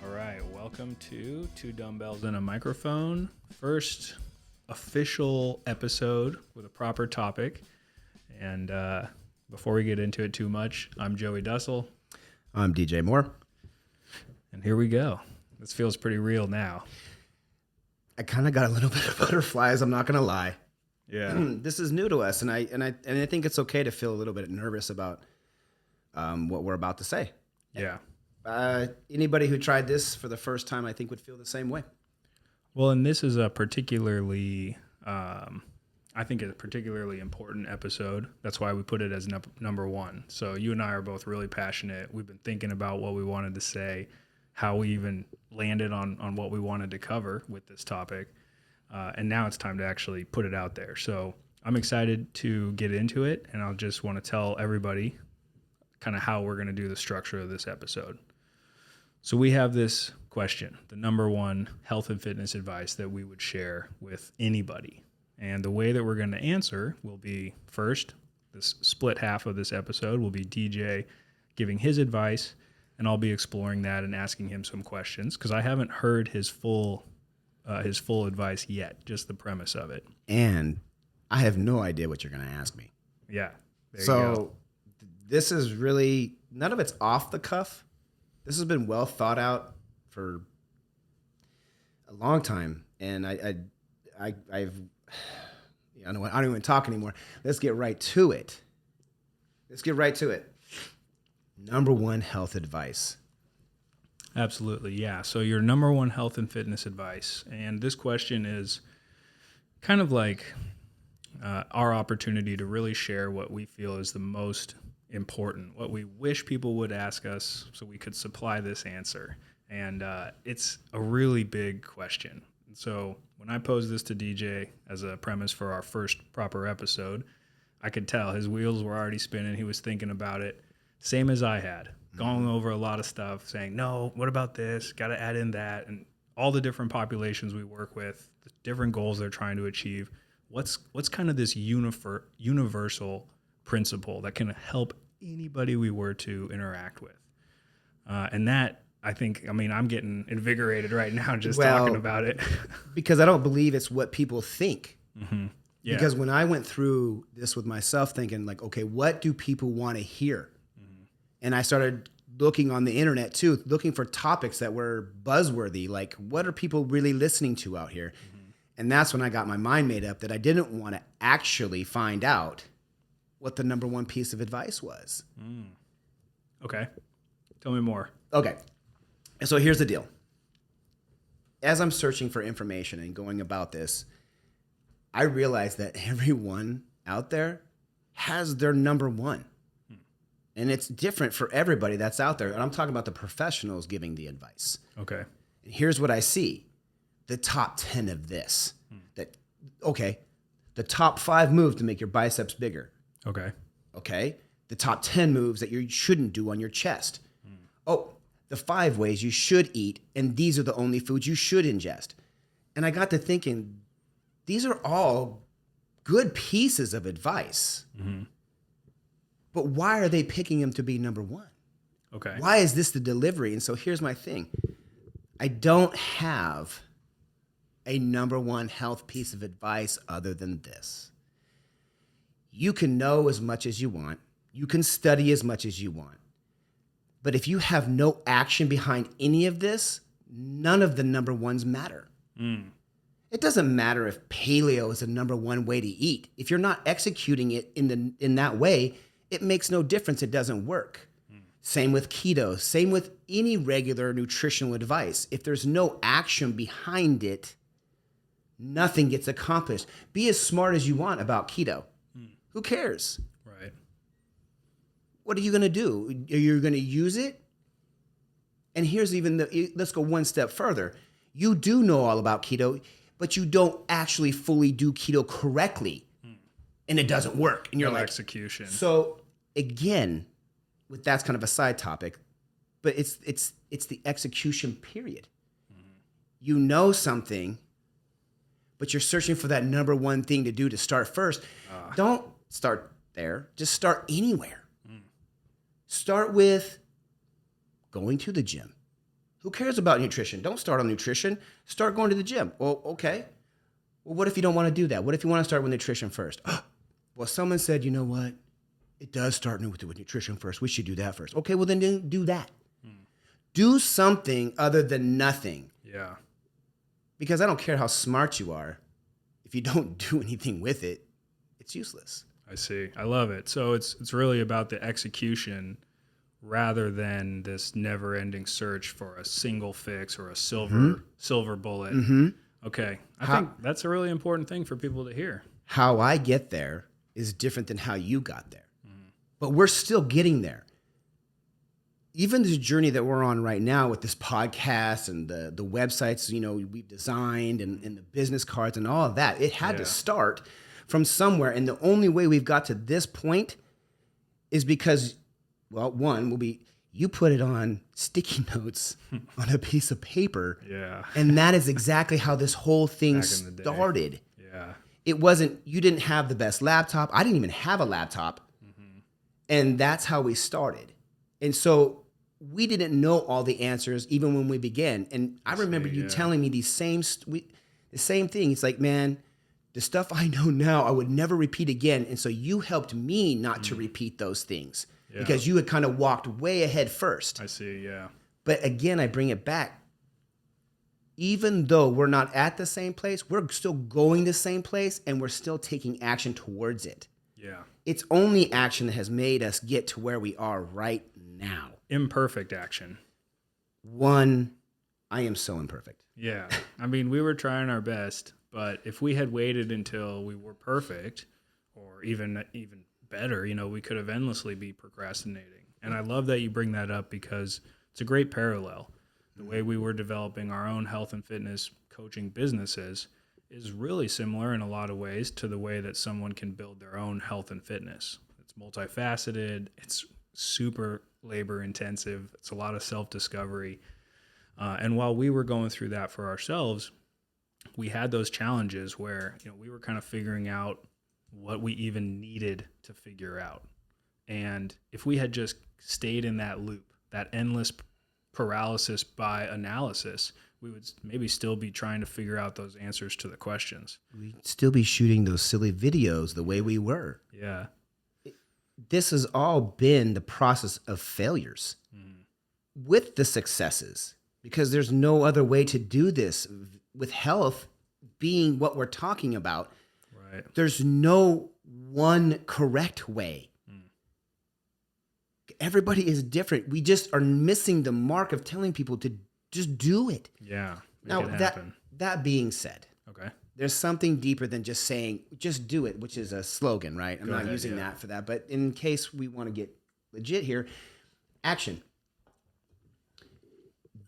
All right, welcome to Two Dumbbells and a Microphone. First official episode with a proper topic. And before we get into it too much, I'm Joey Dussel. I'm DJ Moore. And here we go. This feels pretty real now. I kind of got a little bit of butterflies, I'm not going to lie. Yeah. This is new to us, and I think it's okay to feel a little bit nervous about what we're about to say. Yeah. Anybody who tried this for the first time, I think, would feel the same way. Well, and this is a particularly, I think, a particularly important episode. That's why we put it as number one. So you and I are both really passionate. We've been thinking about what we wanted to say, how we even landed on what we wanted to cover with this topic. And now it's time to actually put it out there. So I'm excited to get into it, and I'll just want to tell everybody kind of how we're going to do the structure of this episode. So we have this question, the number one health and fitness advice that we would share with anybody. And the way that we're going to answer will be, first, this split half of this episode will be DJ giving his advice, and I'll be exploring that and asking him some questions because I haven't heard his full advice yet, just the premise of it. And I have no idea what you're going to ask me. Yeah. There so you go. This is really, none of it's off the cuff. This has been well thought out for a long time. And I don't even talk anymore. Let's get right to it. Number one health advice. Absolutely, yeah. So your number one health and fitness advice. And this question is kind of like our opportunity to really share what we feel is the most important, what we wish people would ask us so we could supply this answer. And it's a really big question. So when I posed this to DJ as a premise for our first proper episode, I could tell his wheels were already spinning. He was thinking about it, same as I had, going over a lot of stuff, saying, no, what about this? Got to add in that. And all the different populations we work with, the different goals they're trying to achieve. What's kind of this universal principle that can help anybody we were to interact with? And that, I'm getting invigorated right now just talking about it. Because I don't believe it's what people think. Mm-hmm. Yeah. Because when I went through this with myself thinking like, okay, what do people want to hear? Mm-hmm. And I started looking on the internet too, looking for topics that were buzzworthy. Like, what are people really listening to out here? Mm-hmm. And that's when I got my mind made up that I didn't want to actually find out what the number one piece of advice was. Mm. Okay. Tell me more. Okay. And so here's the deal. As I'm searching for information and going about this, I realized that everyone out there has their number one. And it's different for everybody that's out there. And I'm talking about the professionals giving the advice. Okay. And here's what I see. The top 10 of this. The top 5 moves to make your biceps bigger. Okay. The top 10 moves that you shouldn't do on your chest. The 5 ways you should eat, and these are the only foods you should ingest. And I got to thinking, these are all good pieces of advice. Mm-hmm. But why are they picking them to be number one? Okay. Why is this the delivery? And so here's my thing. I don't have a number one health piece of advice other than this. You can know as much as you want. You can study as much as you want. But if you have no action behind any of this, none of the number ones matter. Mm. It doesn't matter if paleo is the number one way to eat. If you're not executing it in that way, it makes no difference. It doesn't work. Mm. Same with keto. Same with any regular nutritional advice. If there's no action behind it, nothing gets accomplished. Be as smart as you want about keto. Mm. Who cares? Right. What are you going to do? Are you going to use it? And here's let's go one step further. You do know all about keto, but you don't actually fully do keto correctly. And it doesn't work. And you're like, execution. So again, that's kind of a side topic, but it's the execution period. Mm-hmm. You know something, but you're searching for that number one thing to do to start first. Don't start there. Just start anywhere. Start with going to the gym. Who cares about nutrition? Don't start on nutrition. Start going to the gym. Well, okay. Well, what if you don't want to do that? What if you want to start with nutrition first? Well, someone said, you know what? It does start with nutrition first. We should do that first. Okay, well, then do that. Do something other than nothing. Yeah. Because I don't care how smart you are. If you don't do anything with it, it's useless. I see. I love it. So it's really about the execution rather than this never-ending search for a single fix or a silver bullet. Okay. I think that's a really important thing for people to hear. How I get there is different than how you got there. But we're still getting there. Even this journey that we're on right now with this podcast and the websites, we've designed and the business cards and all of that, it had to start from somewhere. And the only way we've got to this point is because, well, one will be you put it on sticky notes on a piece of paper. Yeah. And that is exactly how this whole thing started. Yeah. It wasn't, you didn't have the best laptop. I didn't even have a laptop. And that's how we started. And so we didn't know all the answers even when we began. And I remember you telling me the same thing. It's like, man, the stuff I know now, I would never repeat again. And so you helped me not to repeat those things because you had kind of walked way ahead first. I see, yeah. But again, I bring it back. Even though we're not at the same place, we're still going the same place and we're still taking action towards it. Yeah. It's only action that has made us get to where we are right now. Imperfect action. One, I am so imperfect. Yeah. I mean, we were trying our best, but if we had waited until we were perfect or even better, we could have endlessly be procrastinating. And I love that you bring that up because it's a great parallel. The way we were developing our own health and fitness coaching businesses is really similar in a lot of ways to the way that someone can build their own health and fitness. It's multifaceted. It's super labor intensive. It's a lot of self-discovery. And while we were going through that for ourselves, we had those challenges where, we were kind of figuring out what we even needed to figure out. And if we had just stayed in that loop, that endless paralysis by analysis, we would maybe still be trying to figure out those answers to the questions. We'd still be shooting those silly videos the way we were. Yeah. This has all been the process of failures with the successes, because there's no other way to do this with health being what we're talking about. Right. There's no one correct way. Everybody is different. We just are missing the mark of telling people to just do it. Yeah. Now, that being said, okay, there's something deeper than just saying, just do it, which is a slogan, right? I'm not using that for that. But in case we want to get legit here, action.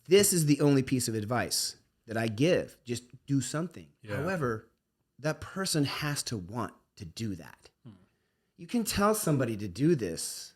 This is the only piece of advice that I give. Just do something. Yeah. However, that person has to want to do that. You can tell somebody to do this,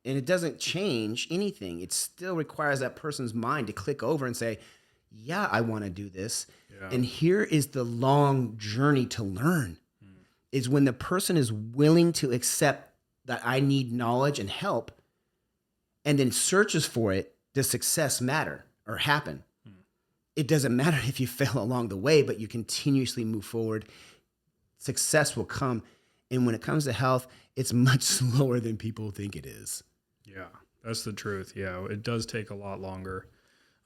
and it doesn't change anything. It still requires that person's mind to click over and say, yeah, I want to do this. Yeah. And here is the long journey to learn, is when the person is willing to accept that I need knowledge and help and then searches for it, does success matter or happen? It doesn't matter if you fail along the way, but you continuously move forward. Success will come. And when it comes to health, it's much slower than people think it is. Yeah, that's the truth. Yeah, it does take a lot longer,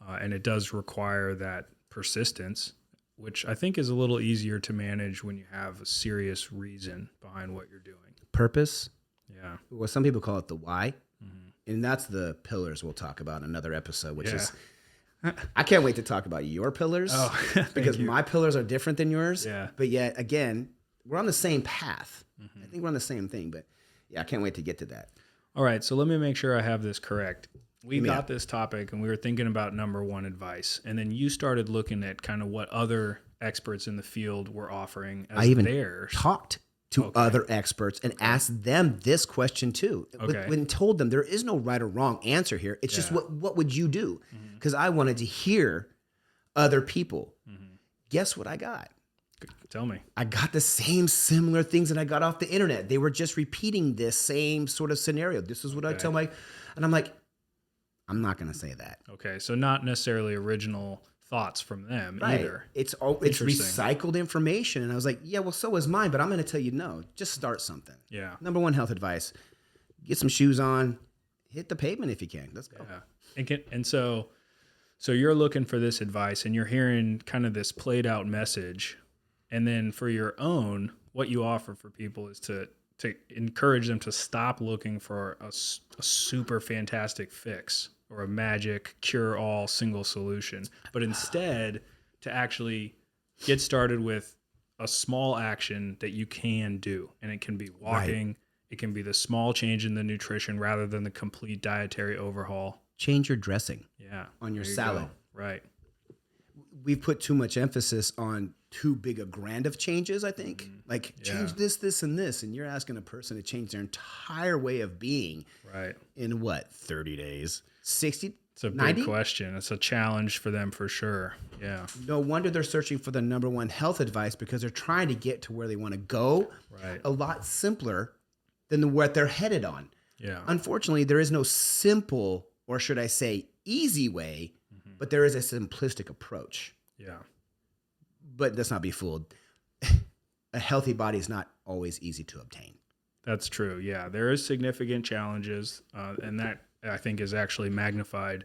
and it does require that persistence, which I think is a little easier to manage when you have a serious reason behind what you're doing. Purpose. Yeah. Well, some people call it the why. And that's the pillars we'll talk about in another episode, which is, I can't wait to talk about your pillars because my pillars are different than yours. Yeah. But yet, again, we're on the same path. I think we're on the same thing, but yeah, I can't wait to get to that. All right, so let me make sure I have this correct. We got this topic and we were thinking about number one advice, and then you started looking at kind of what other experts in the field were offering as theirs. Talked to other experts and asked them this question too. When told them there is no right or wrong answer here. It's just what would you do? Because I wanted to hear other people. Guess what I got? Tell me. I got the same similar things that I got off the internet. They were just repeating this same sort of scenario. This is what I tell and I'm like, I'm not going to say that. Okay, so not necessarily original thoughts from them either. It's Interesting. recycled information. And I was like, yeah, well, so is mine, but I'm going to tell you no. Just start something. Yeah. Number one health advice: get some shoes on, hit the pavement if you can. Let's go. Yeah. And so you're looking for this advice, and you're hearing kind of this played out message, and then for your own, what you offer for people is to encourage them to stop looking for a super fantastic fix or a magic cure-all single solution, but instead to actually get started with a small action that you can do. And it can be walking. Right. It can be the small change in the nutrition rather than the complete dietary overhaul. Change your dressing There on your you salad. go. Right. We've put too much emphasis on too big a grand of changes, I think. Like, change this, this, and this. And you're asking a person to change their entire way of being in what, 30 days? 60? It's a 90? big question. It's a challenge for them for sure. Yeah. No wonder they're searching for the number one health advice, because they're trying to get to where they want to go. Right. A lot simpler than what they're headed on. Yeah. Unfortunately, there is no simple, or should I say easy way, but there is a simplistic approach. Yeah. But let's not be fooled. A healthy body is not always easy to obtain. That's true. Yeah. There is significant challenges, and that I think is actually magnified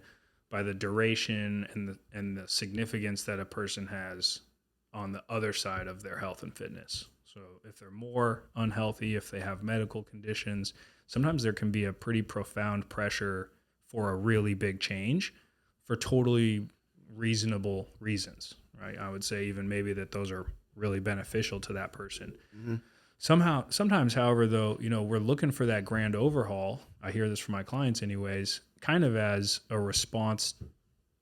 by the duration and the significance that a person has on the other side of their health and fitness. So if they're more unhealthy, if they have medical conditions, sometimes there can be a pretty profound pressure for a really big change for totally reasonable reasons, right? I would say even maybe that those are really beneficial to that person. Mm-hmm. Sometimes, however, though, we're looking for that grand overhaul. I hear this from my clients anyways, kind of as a response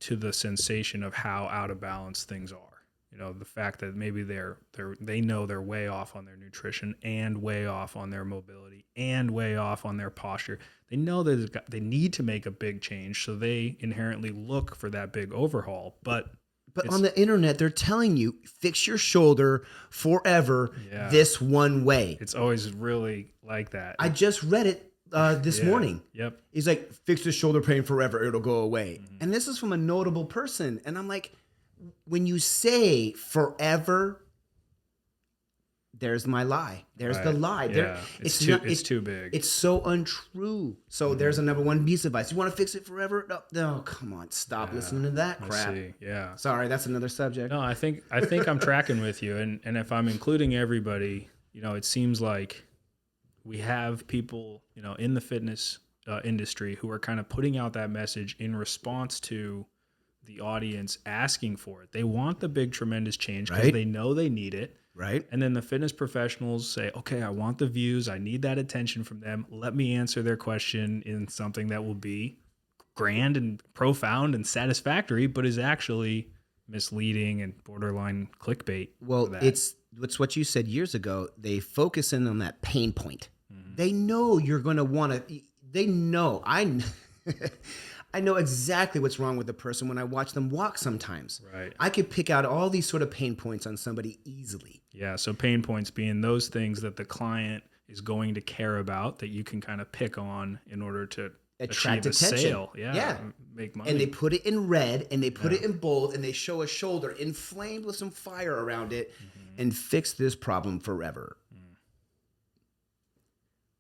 to the sensation of how out of balance things are. The fact that maybe they know they're way off on their nutrition and way off on their mobility and way off on their posture. They know that they need to make a big change, so they inherently look for that big overhaul. But on the internet, they're telling you, fix your shoulder forever this one way. It's always really like that. I just read it this morning. Yep. He's like, fix the shoulder pain forever, it'll go away. Mm-hmm. And this is from a notable person. And I'm like, when you say forever, there's my lie. There's the lie. Yeah. It's too big. It's so untrue. So there's a number one piece of advice. You want to fix it forever? No, come on. Stop listening to that crap. I see. Yeah. Sorry, that's another subject. No, I think I'm tracking with you. And if I'm including everybody, it seems like we have people, in the fitness industry who are kind of putting out that message in response to the audience asking for it. They want the big, tremendous change because they know they need it. Right. And then the fitness professionals say, okay, I want the views. I need that attention from them. Let me answer their question in something that will be grand and profound and satisfactory, but is actually misleading and borderline clickbait. Well, it's what you said years ago. They focus in on that pain point. Mm-hmm. They know you're going to want to, they know, I know exactly what's wrong with the person when I watch them walk sometimes. Right. I could pick out all these sort of pain points on somebody easily. Yeah, so pain points being those things that the client is going to care about that you can kind of pick on in order to attract achieve a attention. Sale. Yeah. Make money. And they put it in red and they put it in bold and they show a shoulder inflamed with some fire around it and fix this problem forever.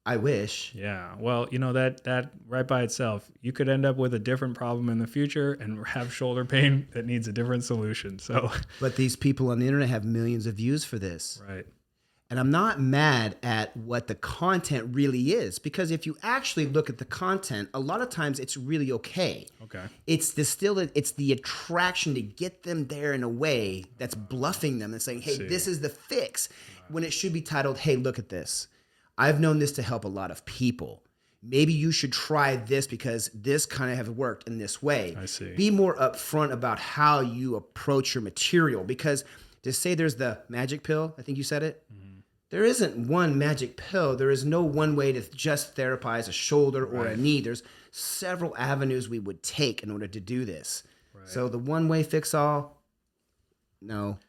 I wish. Yeah. Well, that right by itself, you could end up with a different problem in the future and have shoulder pain that needs a different solution. So, but these people on the internet have millions of views for this. Right. And I'm not mad at what the content really is, because if you actually look at the content, a lot of times it's really okay. Okay. It's the attraction to get them there in a way that's bluffing them and saying, hey, this is the fix, when it should be titled, hey, look at this. I've known this to help a lot of people. Maybe you should try this because this kind of has worked in this way. I see. Be more upfront about how you approach your material, because to say there's the magic pill, I think you said it, there isn't one magic pill. There is no one way to just therapize a shoulder or a knee. There's several avenues we would take in order to do this. Right. So the one way fix all, no.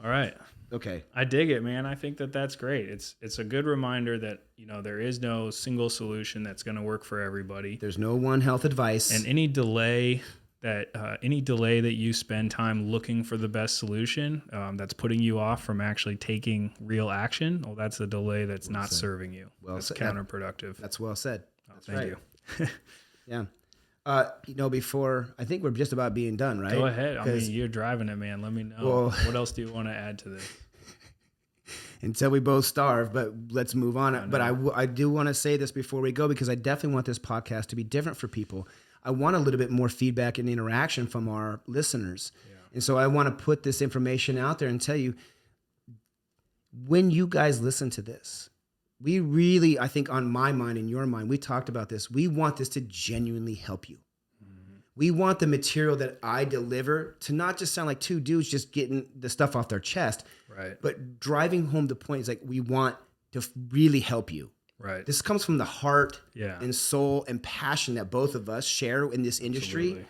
All right. Okay. I dig it, man. I think that that's great. It's a good reminder that, there is no single solution that's going to work for everybody. There's no one health advice. And any delay that you spend time looking for the best solution, that's putting you off from actually taking real action, well, that's a delay that's not serving you. That's counterproductive. That's well said. That's Thank you. Yeah. Before, I think we're just about being done, right? Go ahead. I mean, you're driving it, man. Let me know. Well, what else do you want to add to this? Until we both starve, but let's move on. But I do want to say this before we go, because I definitely want this podcast to be different for people. I want a little bit more feedback and interaction from our listeners. Yeah. And so I want to put this information out there and tell you, when you guys listen to this, we really, I think on my mind and your mind, we talked about this. We want this to genuinely help you. Mm-hmm. We want the material that I deliver to not just sound like two dudes just getting the stuff off their chest, right? But driving home the point is like, we want to really help you. Right. This comes from the heart and soul and passion that both of us share in this industry. Absolutely.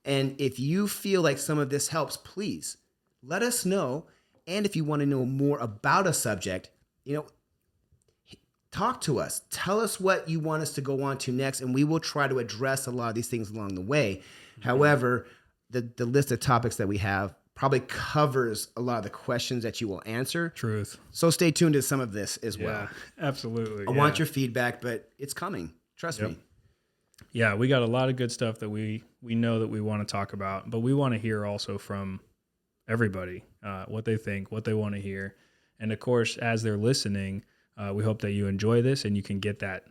And if you feel like some of this helps, please let us know. And if you want to know more about a subject, talk to us. Tell us what you want us to go on to next, and we will try to address a lot of these things along the way. Mm-hmm. However, the list of topics that we have probably covers a lot of the questions that you will answer. Truth. So stay tuned to some of this as well. Absolutely. I want your feedback, but it's coming. Trust me. Yeah, we got a lot of good stuff that we know that we want to talk about, but we want to hear also from everybody, what they think, what they want to hear. And of course, as they're listening, we hope that you enjoy this and you can get that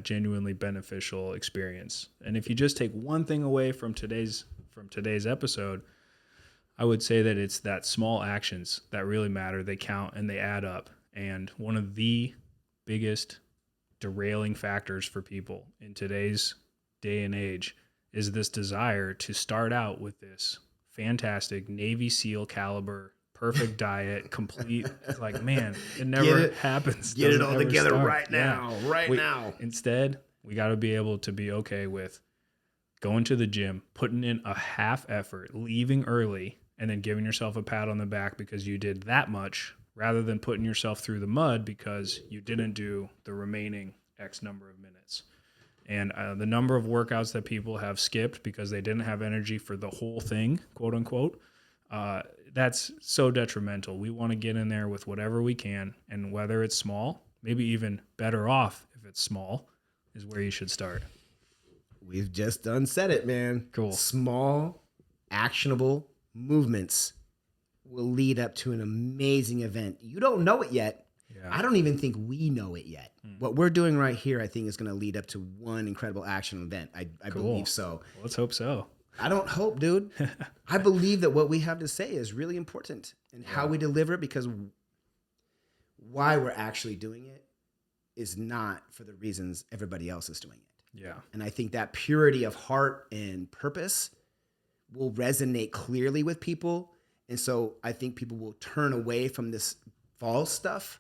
genuinely beneficial experience. And if you just take one thing away from today's episode, I would say that it's that small actions that really matter. They count and they add up. And one of the biggest derailing factors for people in today's day and age is this desire to start out with this fantastic Navy SEAL caliber, perfect diet, complete. It's like, man, it never happens. Get it all together right now, now. Instead, we got to be able to be okay with going to the gym, putting in a half effort, leaving early, and then giving yourself a pat on the back because you did that much, rather than putting yourself through the mud because you didn't do the remaining X number of minutes. And the number of workouts that people have skipped because they didn't have energy for the whole thing, quote unquote, that's so detrimental. We want to get in there with whatever we can, and whether it's small, maybe even better off if it's small, is where you should start. We've just said it, man. Cool. Small, actionable movements will lead up to an amazing event. You don't know it yet. Yeah. I don't even think we know it yet. What we're doing right here, I think, is going to lead up to one incredible action event. I believe so. Well, let's hope so. I don't hope, dude. I believe that what we have to say is really important, and how we deliver it, because why we're actually doing it is not for the reasons everybody else is doing it. Yeah. And I think that purity of heart and purpose will resonate clearly with people. And so I think people will turn away from this false stuff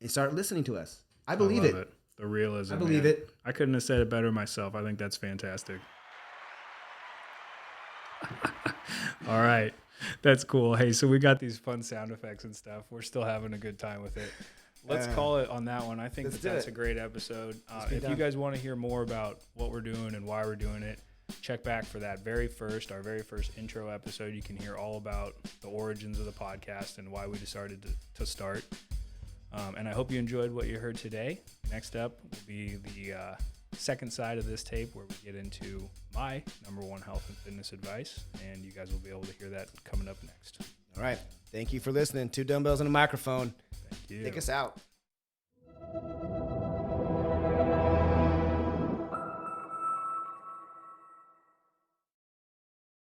and start listening to us. I believe it. The realism. I believe it. I couldn't have said it better myself. I think that's fantastic. All right. That's cool. Hey, so we got these fun sound effects and stuff. We're still having a good time with it. Let's call it on that one. I think that's a great episode. If you guys want to hear more about what we're doing and why we're doing it, check back for that our very first intro episode. You can hear all about the origins of the podcast and why we decided to start. And I hope you enjoyed what you heard today. Next up will be the second side of this tape, where we get into my number one health and fitness advice, and you guys will be able to hear that coming up next. All right. Thank you for listening. 2 dumbbells and a microphone. Thank you. Take us out.